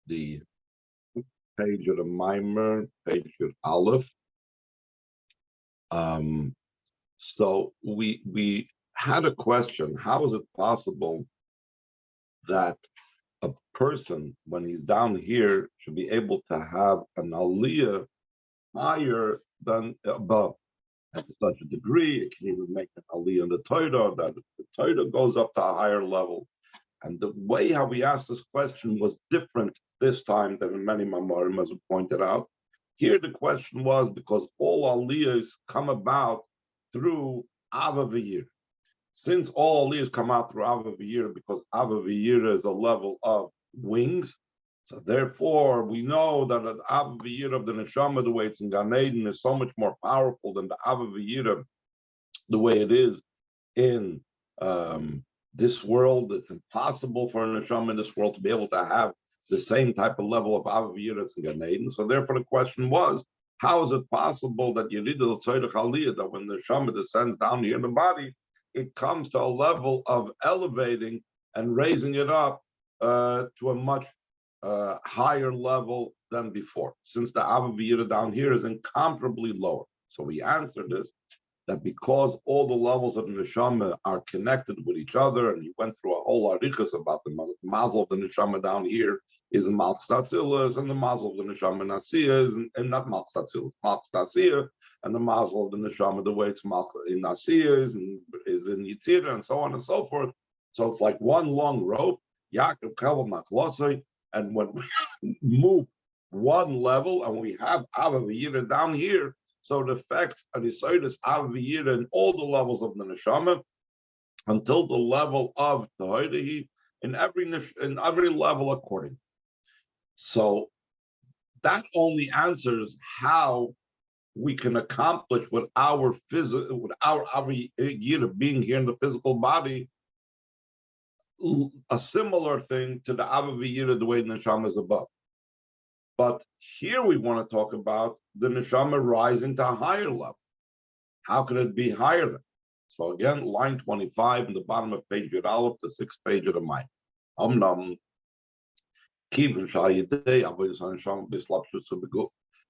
the page of the Mimer, page of Aleph. So we had a question: how is it possible that a person, when he's down here, should be able to have an aliyah higher than above? And to such a degree, it can even make an aliyah in the Torah, that the Torah goes up to a higher level. And the way how we asked this question was different this time than in many Mamorim, as we pointed out. Here the question was because all aliyahs come about through Ava V'yir. Since all aliyahs come out through Ava V'yir, because Ava V'yir is a level of wings, so therefore we know that the Ava V'yir of the Neshama, the way it's in Gan Eden, is so much more powerful than the Ava V'yir, the way it is in this world. It's impossible for a neshama in this world to be able to have the same type of level of avaviyah that's in Gan Eden. So therefore, the question was, how is it possible that Yerid al-Tzorech Aliyah, that when the neshama descends down here in the body, it comes to a level of elevating and raising it up to a much higher level than before, since the avaviyah down here is incomparably lower. So we answered this, that because all the levels of the neshama are connected with each other, and he went through a whole arichas about the mazel of the neshama down here is Malchus Tzilus, and the mazel of the neshama Nasiya is and not Malchus Tzilus, Malchus Nasiya, and the mazel of the neshama, the way it's Malchus in Nasiya is in Yitzira, and so on and so forth. So it's like one long rope, Yaakov Kelvin Machlosai, and when we move one level and we have Ava V'yira down here, so it affects Arisoidus Aviyira in all the levels of the neshama until the level of the Hoidehi in every level according. So that only answers how we can accomplish with our Aviyira being here in the physical body, a similar thing to the Aviyira, the way the neshama is above. But here we want to talk about the neshama rising to a higher level. How can it be higher than? So again, line 25 in the bottom of page Yud Aleph, the 6th page of the mind.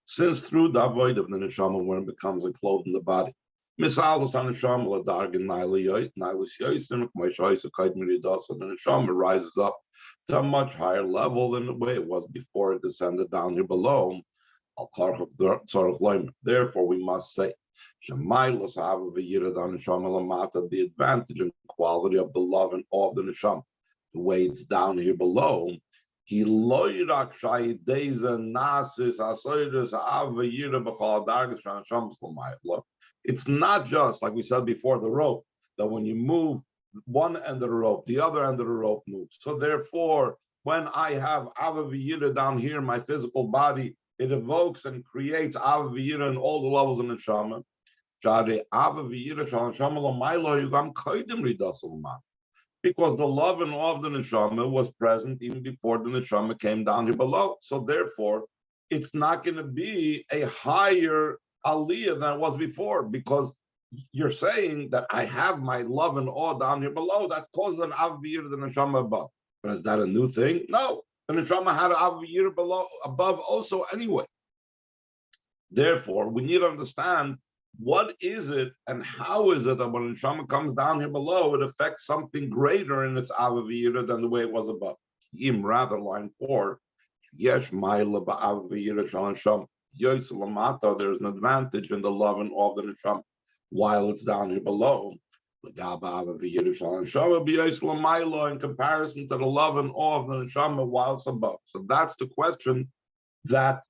Since through the avoid of the neshama, when it becomes enclosed in the body, the neshama rises up to a much higher level than the way it was before it descended down here below. Therefore, we must say, the advantage and quality of the love and awe of the neshama, the way it's down here below. It's not just, like we said before, the rope, that when you move one end of the rope, the other end of the rope moves. So therefore, when I have Ava V'yira down here in my physical body, it evokes and creates Ava V'yira in all the levels of the neshama. Because the love and awe of the neshama was present even before the neshama came down here below. So therefore, it's not going to be a higher aliyah than it was before, because you're saying that I have my love and awe down here below, that causes an aviyir to the neshama above. But is that a new thing? No. The neshama had an aviyir above also anyway. Therefore, we need to understand what is it and how is it that when the neshama comes down here below, it affects something greater in its aviyir than the way it was above. Rather, line 4, yesh ma'ila ba'aviyir shal neshama. There's an advantage in the love and awe of the neshama while it's down here below. In comparison to the love and awe of the neshama while it's above. So that's the question that,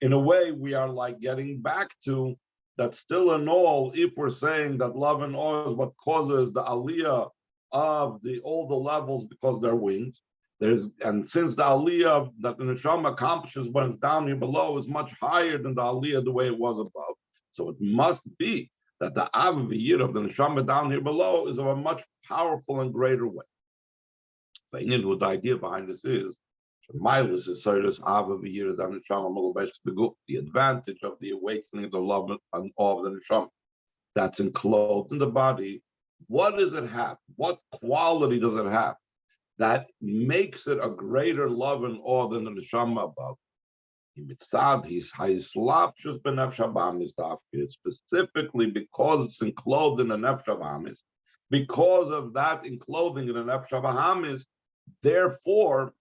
in a way, we are like getting back to. That still in all, if we're saying that love and awe is what causes the aliyah of all the levels because they're wings, and since the aliyah that the neshama accomplishes when it's down here below is much higher than the aliyah the way it was above, so it must be that the aviyir of the neshama down here below is of a much powerful and greater way. The idea behind this is the advantage of the awakening of the love and awe of the neshama that's enclosed in the body. What does it have? What quality does it have? that makes it a greater love and awe than the neshama above. Specifically because it's enclosed in the nefesh habahamis, because of that enclothing in the nefesh habahamis, therefore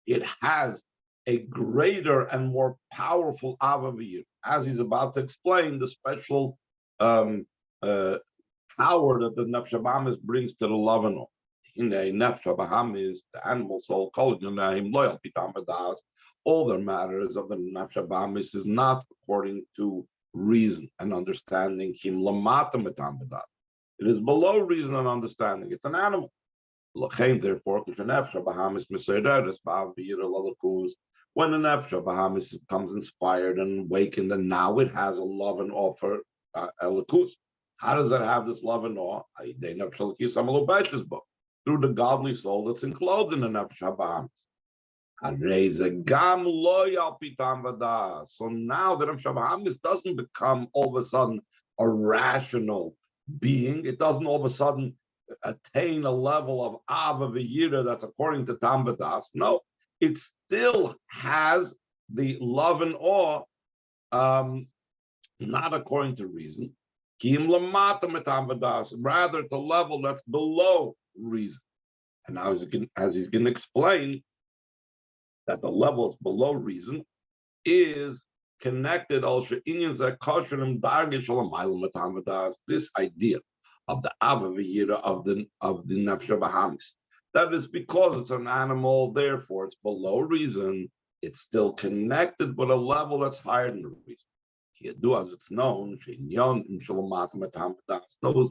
it has a greater and more powerful avavir, as he's about to explain the special power that the nefesh habahamis brings to the love and awe. In the nefesh habahamis, the animal soul, loyal pitamadas. All the matters of the nefesh habahamis is not according to reason and understanding. It is below reason and understanding. It's an animal. Therefore, when the nefesh habahamis comes inspired and awakened, and now it has a love and awe for elikus. How does it have this love and awe? Through the godly soul that's enclosed in the nefesh habahamis. So now the nefesh habahamis doesn't become all of a sudden a rational being. It doesn't all of a sudden attain a level of ava v'yira that's according to Tam V'das. No, it still has the love and awe, not according to reason. Rather, the level that's below reason. And now, as you can explain, that the level that's below reason is connected also this idea of the avaviyira of the nefesh habahamis. That is because it's an animal, therefore it's below reason. It's still connected with a level that's higher than the reason. As it's known, those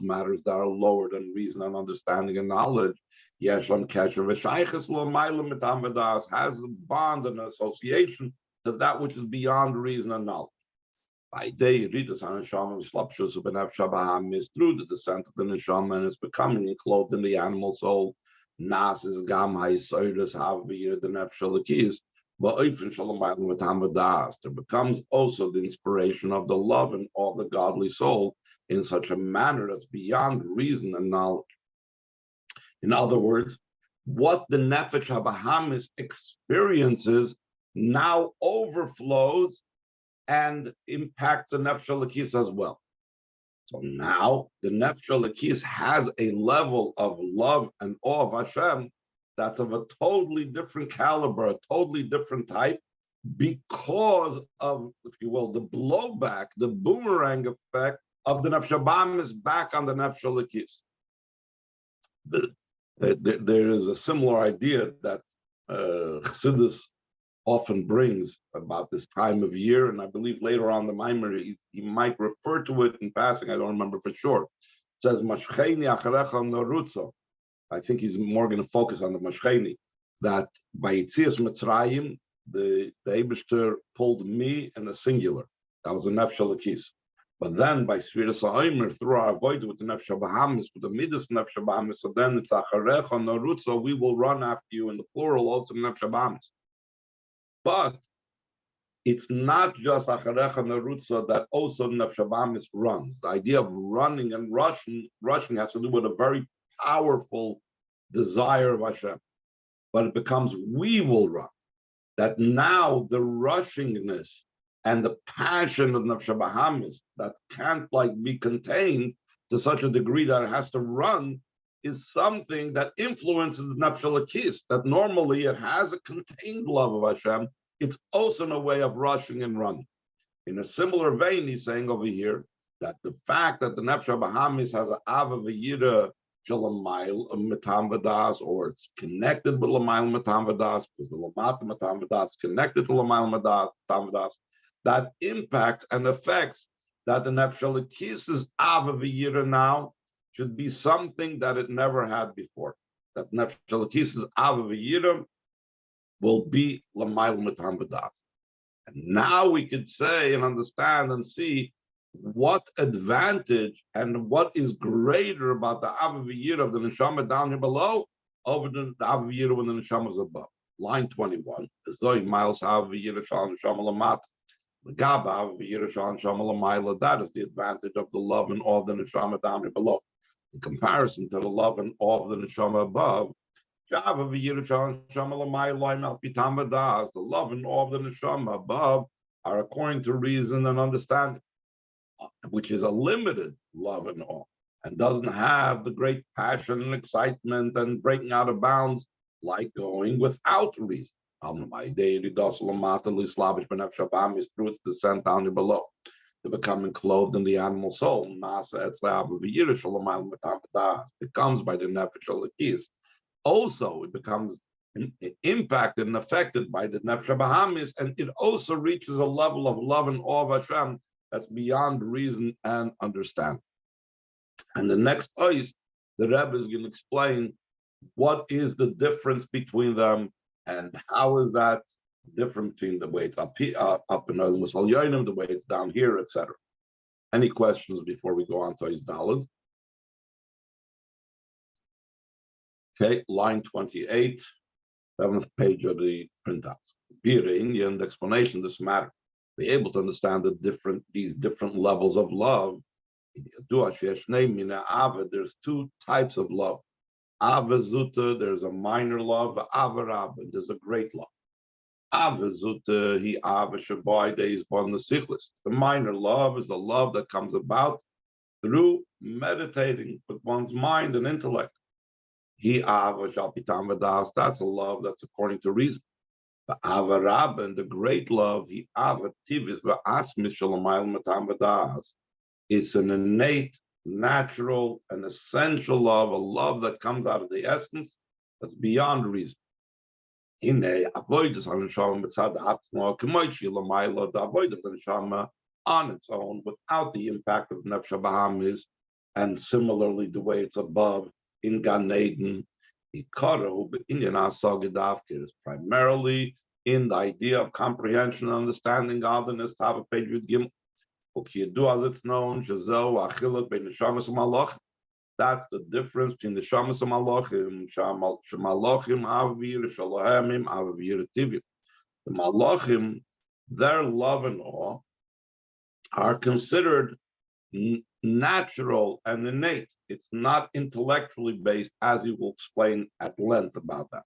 matters that are lower than reason and understanding and knowledge, has a bond and association to that which is beyond reason and knowledge. By day, through the descent of the neshama, and it's becoming enclosed in the animal soul. Nas is gam ha'yisoidus havir the nefesh there becomes also the inspiration of the love and all the godly soul in such a manner that's beyond reason and knowledge. In other words, what the nefesh habahamis experiences now overflows and impacts the nefesh halakis as well. So now the nefesh halakis has a level of love and awe of Hashem that's of a totally different caliber, a totally different type, because of, if you will, the blowback, the boomerang effect of the nefesh habahamis back on the nefesh halakis. There is a similar idea that Chassidus often brings about this time of year, and I believe later on the Maimer he might refer to it in passing. I don't remember for sure. It says Mashcheni acharecha norutzo. I think he's more going to focus on the Mashcheni, that by Yitzias Mitzrayim, the Eibishter pulled me in a singular. That was a nefesh halakis. But then by Sfiras HaOmer, through our avoid with the nefesh habahamis, with the midas nefesh habahamis, so then it's acharecha norutzo, we will run after you in the plural, also nefesh habahamis. But it's not just acharecha norutzo that also nefesh habahamis runs. The idea of running and rushing has to do with a very powerful desire of Hashem. But it becomes we will run. That now the rushingness and the passion of nefesh habahamis that can't be contained to such a degree that it has to run is something that influences the nefesh halakis, that normally it has a contained love of Hashem. It's also in a way of rushing and running. In a similar vein, he's saying over here that the fact that the nefesh habahamis has an ava v'yira shalamayl metam v'das, or it's connected with lamayl metam v'das, because the lamata metam v'das connected to lamayl metam v'das, that impacts and affects that the nefesh halakis' ava v'yira now should be something that it never had before. That nefesh halakis' ava v'yira will be lamayl metam v'das. And now we could say and understand and see what advantage and what is greater about the ava v'yira of the neshama down here below over the ava v'yira when the neshama is above. Line 21 is though miles ava v'yira shal neshama lamata. That is the advantage of the love and awe of the neshama down here below. In comparison to the love and awe of the neshama above, Shava v'yirushan shama l'mayloim al pitam v'das. The love and awe of the neshama above are according to reason and understanding, which is a limited love and awe, and doesn't have the great passion and excitement and breaking out of bounds like going without reason. Is through its descent down below, to becoming clothed in the animal soul. Becomes by the nefesh alakis. Also, it becomes impacted and affected by the nefesh bahamis, and it also reaches a level of love and awe of Hashem that's beyond reason and understanding. And the next ois, the Rebbe is going to explain what is the difference between them and how is that different between the way it's up in the way it's down here, etc. Any questions before we go on to ois Daled? Okay, line 28, 7th page of the printouts. The explanation of this matter. Be able to understand these different levels of love. There's two types of love. Ava Zuta, there's a minor love, Ava Rabba, there's a great love. Ava Zuta, he Ava Shabai, is born the Sichlis. The minor love is the love that comes about through meditating with one's mind and intellect. He Ava Shalpitam Vadas, that's a love that's according to reason. The Ava Rabba, and the great love, he Ava Tivis Va'atzmis Shalamayel Matam Vadas, is an innate, natural, and essential love, a love that comes out of the essence that's beyond reason. On its own, without the impact of Nefesh Bahamis, and similarly the way it's above in Gan Eden, is primarily in the idea of comprehension and understanding godliness, top of page Gimel. As it's known, that's the difference between the shamas and malachim. Malachim avir shalohemim avir tivim. The malachim, their love and awe are considered natural and innate. It's not intellectually based, as he will explain at length about that.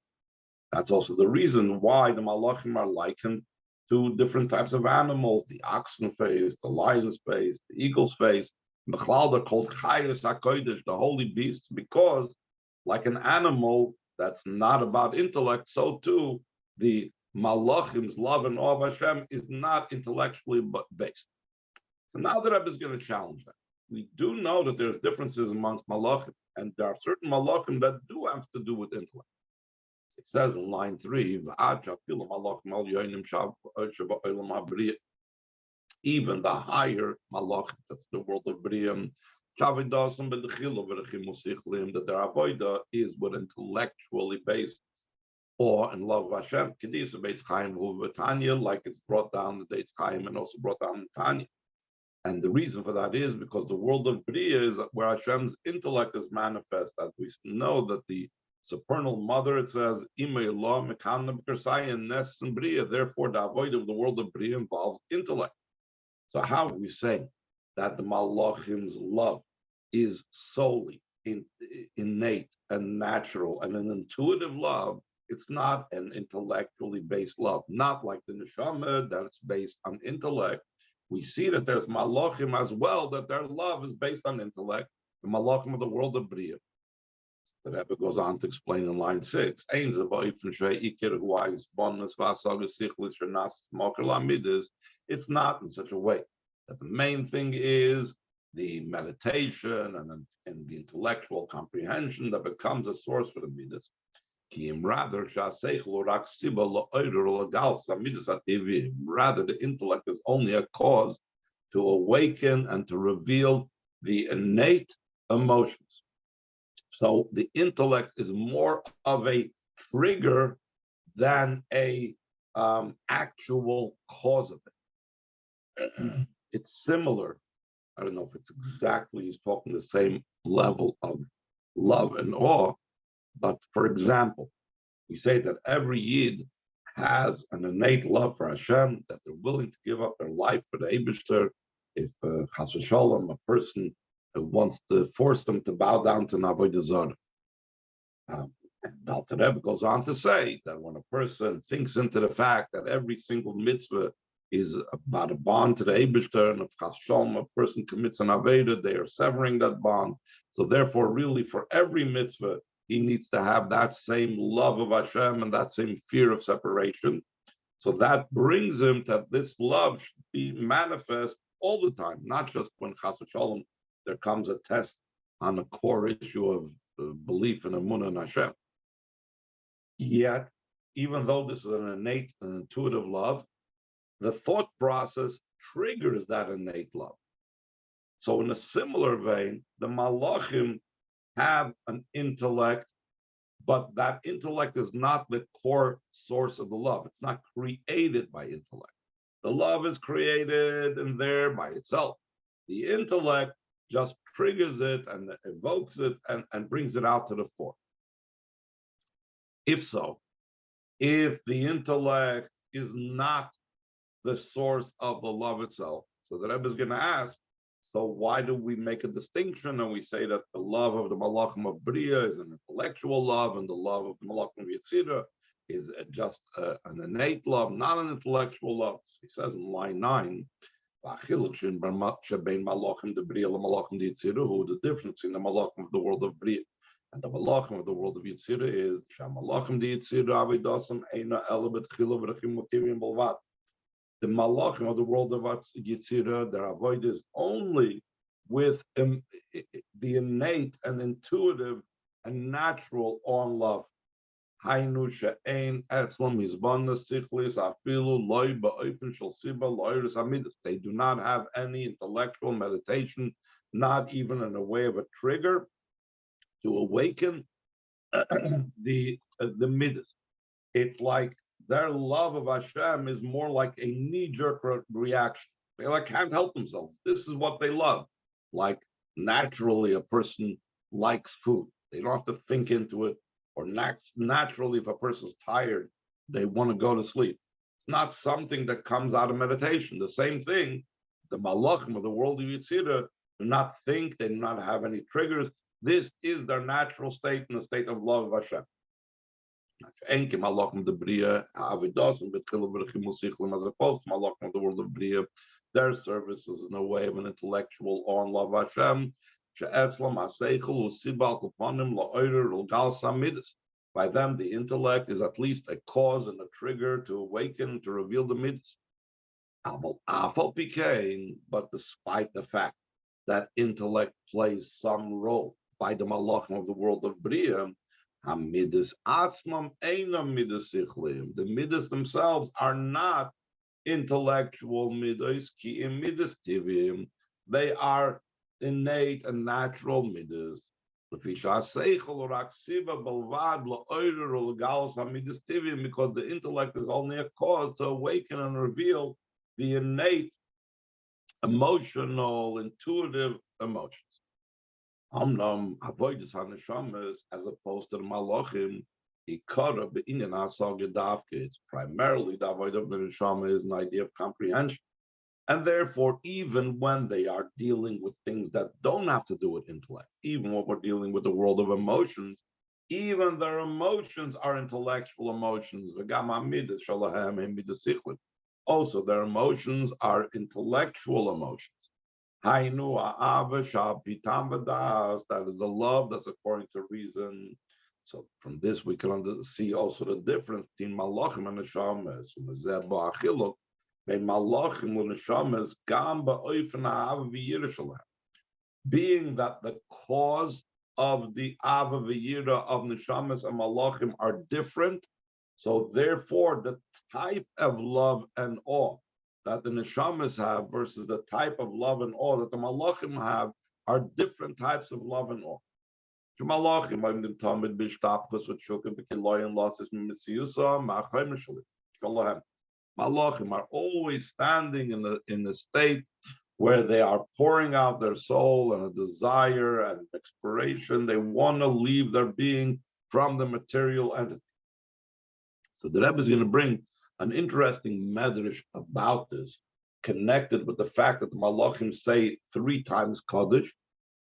That's also the reason why the malachim are likened to different types of animals: the oxen face, the lion's face, the eagle's face. Mechlal, they're called chayes hakodesh, the holy beasts, because like an animal that's not about intellect, so too the malachim's love and awe of Hashem is not intellectually based. So now the Rebbe is going to challenge that. We do know that there's differences amongst malachim, and there are certain malachim that do have to do with intellect. It says in line 3, even the higher malach, that's the world of Briam, that their avoida is with intellectually based awe and love of Hashem. Like it's brought down the Deitz Chaim and also brought down the Tanya. And the reason for that is because the world of Bria is where Hashem's intellect is manifest. As we know that the supernal mother, it says, therefore the avoid of the world of Bria involves intellect. So how are we saying that the Malachim's love is solely innate and natural and an intuitive love? It's not an intellectually based love, not like the Neshama that it's based on intellect. We see that there's Malachim as well, that their love is based on intellect, the Malachim of the world of Bria. The Rebbe goes on to explain in line 6. It's not in such a way that the main thing is the meditation and the intellectual comprehension that becomes a source for the midas. Rather, the intellect is only a cause to awaken and to reveal the innate emotions. So the intellect is more of a trigger than a actual cause of it. It's similar. I don't know if it's exactly he's talking the same level of love and awe, but for example, we say that every Yid has an innate love for Hashem, that they're willing to give up their life for the Eibishter. If Chas v'Shalom, a person wants to force them to bow down to Avodah Zarah. The Alter Rebbe goes on to say that when a person thinks into the fact that every single mitzvah is about a bond to the Eibishter, and if Chas Shalom, a person commits an Aveda, they are severing that bond. So therefore, really, for every mitzvah, he needs to have that same love of Hashem and that same fear of separation. So that brings him that this love should be manifest all the time, not just when Chas Shalom there comes a test on the core issue of belief in Emunah and Hashem. Yet, even though this is an innate and intuitive love, the thought process triggers that innate love. So in a similar vein, the Malachim have an intellect, but that intellect is not the core source of the love. It's not created by intellect. The love is created in there by itself. The intellect just triggers it and evokes it and brings it out to the fore. If so, if the intellect is not the source of the love itself, so the Rebbe is going to ask, so why do we make a distinction and we say that the love of the Malachim of Bria is an intellectual love and the love of the Malachim of Yetzirah is just an innate love, not an intellectual love? He says in line 9, the difference in the Malachim of the world of Bria and the Malachim of the world of Yetzirah is Shamalachim the Yetzirah Avidasam Eina Elabet Chila V'Rachim Motivim Bolvat. The Malachim of the world of Yetzirah, their avoid is only with the innate and intuitive and natural awe and love. Hainu she'ein etzlam hizbanas sichlis afilu loy ba'open shel siba loyres hamidus. They do not have any intellectual meditation, not even in a way of a trigger to awaken the midas. It's like their love of Hashem is more like a knee-jerk reaction. They can't help themselves. This is what they love. Like naturally, a person likes food. They don't have to think into it. Or naturally, if a person's tired, they want to go to sleep. It's not something that comes out of meditation. The same thing, the Malachim of the world of Yetzirah do not think. They do not have any triggers. This is their natural state and the state of love of Hashem. As opposed to Malachim of the world of Bria, their service is in a way of an intellectual awe and love of Hashem. By them, the intellect is at least a cause and a trigger to awaken, to reveal the midas. But despite the fact that intellect plays some role by the Malachim of the world of Bria, the midas themselves are not intellectual midas, they are innate and natural midas. Because the intellect is only a cause to awaken and reveal the innate, emotional, intuitive emotions. Avoidance haneshamas, as opposed to the malachim, it's primarily the avoid of the neshama is an idea of comprehension, and therefore, even when they are dealing with things that don't have to do with intellect, even when we're dealing with the world of emotions, even their emotions are intellectual emotions. Also, their emotions are intellectual emotions. That is the love that's according to reason. So from this we can see also the difference between malachim and neshamas. Being that the cause of the ava v'yira of neshamas and malachim are different, so therefore the type of love and awe that the neshamas have versus the type of love and awe that the malachim have are different types of love and awe. Malachim are always standing in the state where they are pouring out their soul and a desire and expiration. They want to leave their being from the material entity. So the Rebbe is going to bring an interesting medrash about this, connected with the fact that the Malachim say 3 times Kaddish,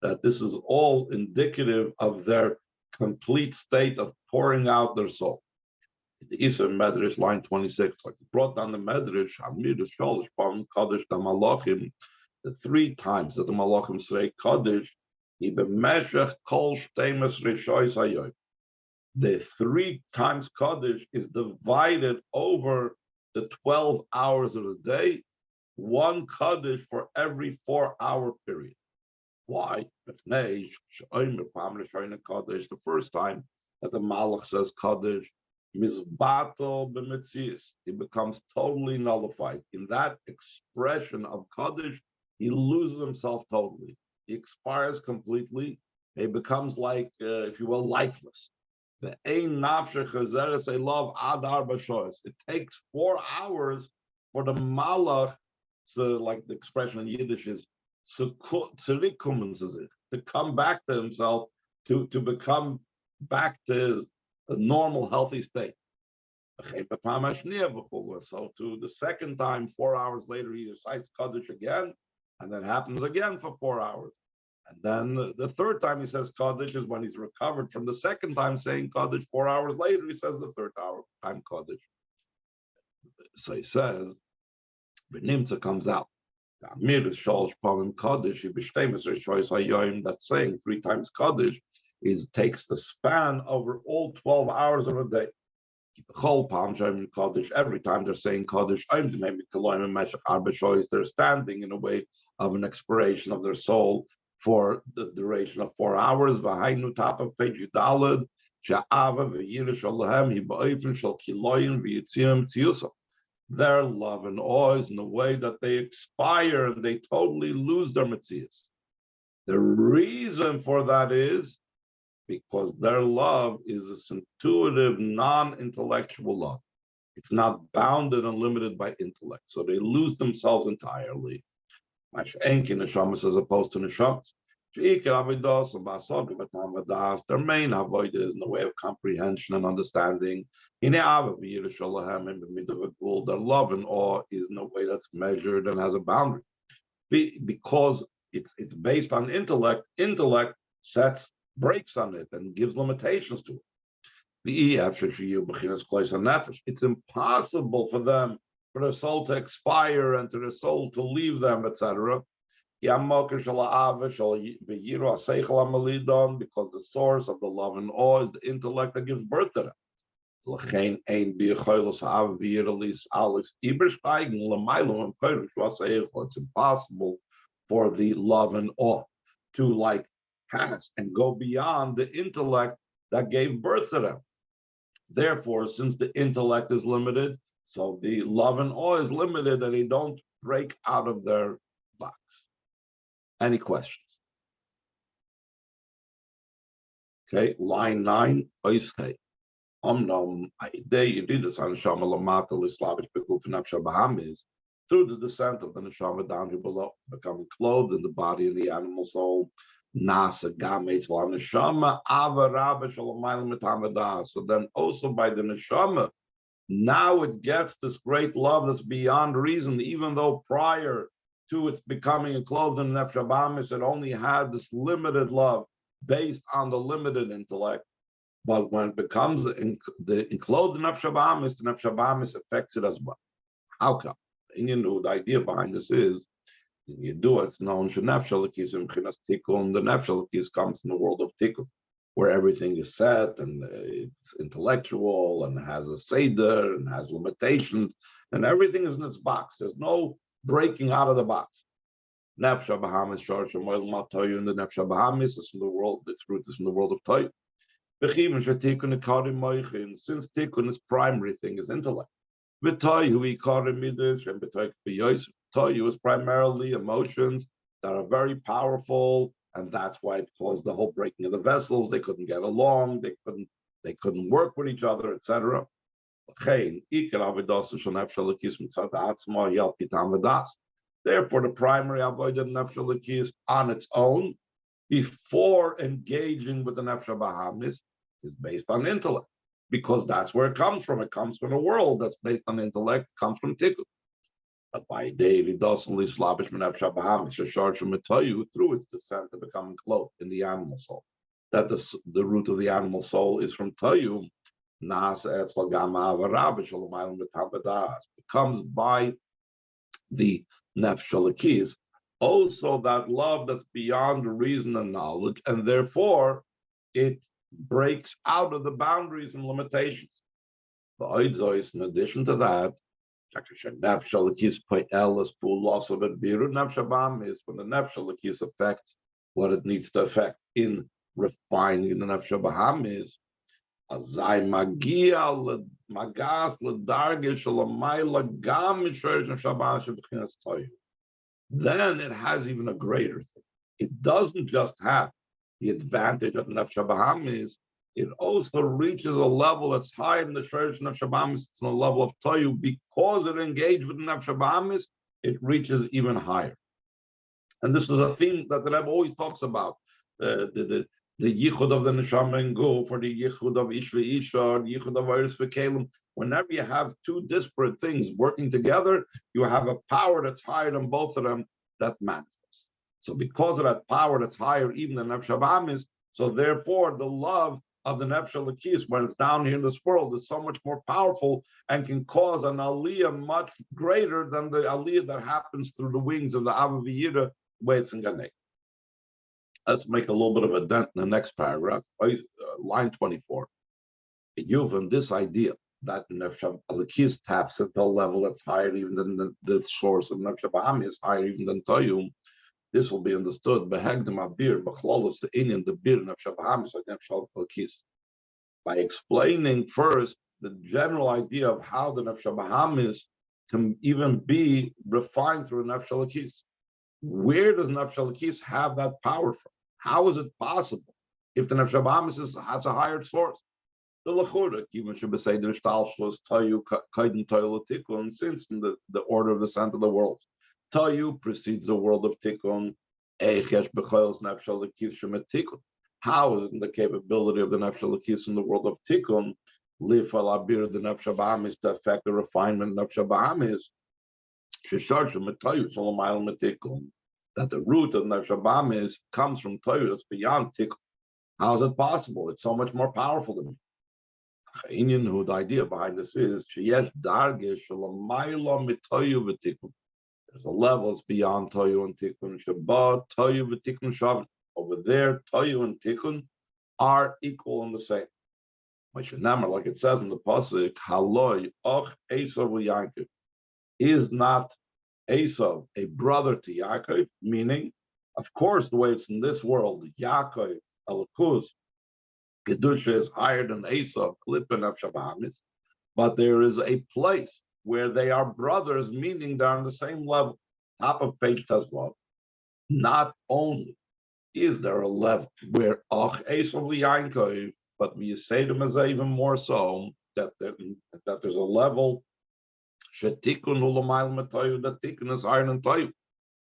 that this is all indicative of their complete state of pouring out their soul. The Isa Medrash, line 26, like he brought down the Medrash, Amir the Sholish, Pam, Kaddish, the Malachim, the 3 times that the Malachim say Kaddish, he b'meshech kol shtemes rishois hayoyim. The 3 times Kaddish is divided over the 12 hours of the day, 1 Kaddish for every 4-hour period. Why? The first time that the Malach says Kaddish, Mizbato b'metzias, he becomes totally nullified. In that expression of Kaddish, he loses himself totally. He expires completely. He becomes like, if you will, lifeless. The ein nafshe chazeres elav ad arba shoyes. It takes 4 hours for the Malach, so like the expression in Yiddish is, to come back to himself, to become back to his normal, healthy state. So to the second time, 4 hours later, he recites Kaddish again, and that happens again for 4 hours. And then the third time he says Kaddish is when he's recovered from the second time saying Kaddish. 4 hours later, he says the third time Kaddish. So he says, V'nimta comes out. Amir is Shalosh Pamim Kaddish, that saying 3 times Kaddish takes the span over all 12 hours of a day. Every time they're saying Kaddish, they're standing in a way of an expiration of their soul for the duration of 4 hours. Top of page Yudalad, their love and awe is in the way that they expire and they totally lose their metzias. The reason for that is because their love is this intuitive, non-intellectual love. It's not bounded and limited by intellect. So they lose themselves entirely. As opposed to neshamas. Their main avoid is in the way of comprehension and understanding. Their love and awe is in a way that's measured and has a boundary. Because it's based on intellect. Intellect sets brakes on it and gives limitations to it. It's impossible for them, for their soul to expire and to their soul to leave them, etc. Because the source of the love and awe is the intellect that gives birth to them. It's impossible for the love and awe to pass and go beyond the intellect that gave birth to them. Therefore, since the intellect is limited, so the love and awe is limited, and they don't break out of their box. Any questions? Okay, line 9. Through the descent of the neshama down here below, becoming clothed in the body and the animal soul. So then also by the neshama, now it gets this great love that's beyond reason, even though prior to its becoming clothed in nefesh habahamis, it only had this limited love based on the limited intellect. But when it becomes the enclosed nefesh habahamis, the nefesh habahamis affects it as well. How come? And the idea behind this is, you do it known to nefesh tikkun. The nefesh comes in the world of tikkun, where everything is set and it's intellectual and has a seder and has limitations and everything is in its box. There's no breaking out of the box. Nefesh habahamis shorsh moil matoyu in the nefesh habahamis is from the world. Its root is from the world of toy. Since tikkun, primary thing is intellect. Toyu is primarily emotions that are very powerful, and that's why it caused the whole breaking of the vessels. They couldn't get along, they couldn't work with each other, etc. Therefore, the primary avodah nefesh elokis on its own, before engaging with the nefesh habahamis, is based on intellect, because that's where it comes from. It comes from a world that's based on intellect, comes from tikkun. But by David Dawsonly Slavish Menef Shabahamis, through its descent to becoming clothed in the animal soul. that the root of the animal soul is from Toyu, becomes by the nefesh. Also, that love that's beyond reason and knowledge, and therefore it breaks out of the boundaries and limitations. In addition to that, when the nefesh affects what it needs to affect in refining the nefesh bahamis, then it has even a greater thing. It doesn't just have the advantage of nefesh bahamis, it also reaches a level that's higher than the shorish nefesh bahamis. It's on the level of toyu. Because it engaged with nefesh bahamis, it reaches even higher. And this is a theme that the Rebbe always talks about. The yichud of the neshama and guf, or the yichud of ish ve'isha, or the yichud of iris ve'kelim. Whenever you have two disparate things working together, you have a power that's higher than both of them that manifests. So because of that power that's higher even than nefesh bahamis, so therefore the love of the nefesh elokis, when it's down here in this world, is so much more powerful and can cause an aliyah much greater than the aliyah that happens through the wings of the Ava V'yira, way it's in Ganei. Let's make a little bit of a dent in the next paragraph, line 24. You've this idea that nefesh elokis taps at the level that's higher even than the source of nefesh bahami is higher even than toyum. This will be understood by explaining first the general idea of how the nefesh bahamis can even be refined through nefesh elokis. Where does nefesh elokis have that power from? How is it possible if the nefesh bahamis has a higher source? The lechura, even should be say the shtalshlos tayu kaiden tayu l'tikun, since in the order of the descent of the world, tayu precedes the world of tikkun. Eichesh b'cholos nefesh elokis shemetikun. How is it in the capability of the nefesh elokis in the world of tikkun, lifal abir the nefesh bahamis to affect the refinement of nefesh bahamis? Sheshar shemetayu shalomayel metikun. That the root of nefesh bahamis comes from tayu that's beyond tikkun. How is it possible? It's so much more powerful than me. Who the idea behind this is there's a level that's beyond toyu and tikkun. Shabbat toyu v'tikkun shavan. Over there, toyu and tikkun are equal and the same. Like it says in the pasuk, Haloi och Esav Yaakov. Is not Esav a brother to Yaakov? Meaning, of course, the way it's in this world, Yaakov Elokus. Kedusha is higher than Esav, Klip and nefesh bahamis, but there is a place where they are brothers, meaning they're on the same level. Top of page Tazvav. Not only is there a level where Ach Esav Yaakov, but we say them as even more so that there's a level Shetikun Ulamayl Matoyu, that Tikun is higher than Toyu.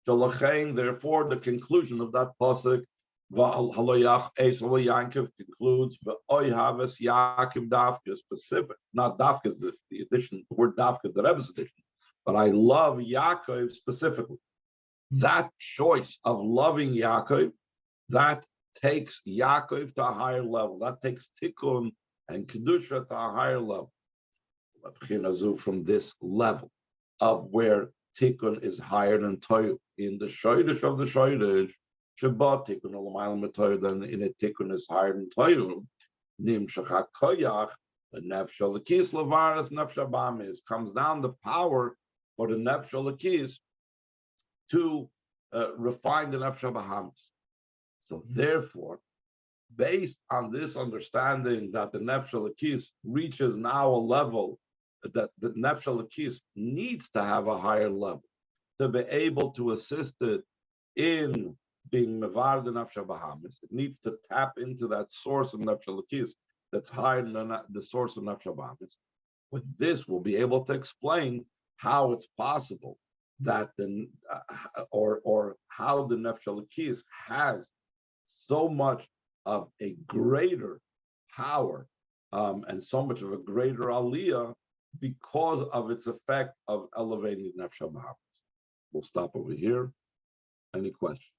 Therefore, the conclusion of that pasuk Haloyach Esav Yaakov concludes Oihaves Yaakov Dafka specific. Not Dafka is the addition, the word Dafka is the Rebbe's addition, but I love Yaakov specifically. That choice of loving Yaakov, that takes Yaakov to a higher level. That takes Tikkun and Kedusha to a higher level. From this level of where Tikkun is higher than Toyu. In the Shoydish of the Shoydish, Shabbat Tikkun Olamayel Matoyu, then in a Tikkun is higher than Toyu. Nim Shachak Koyach, the Nefesh Elokis Levaras Nefesh Bahamis, comes down the power for the Nefesh Elokis to refine the Nefesh Bahamis. So therefore, based on this understanding that the Nefesh Elokis reaches now a level that the Nefesh Elokis needs to have a higher level to be able to assist it in being mevar the nefesh bahamis. It needs to tap into that source of nefesh elokis that's higher than the source of nefesh bahamis. With this, we'll be able to explain how it's possible that or how the nefesh elokis has so much of a greater power and so much of a greater aliyah because of its effect of elevating the nefesh bahamis. We'll stop over here. Any questions?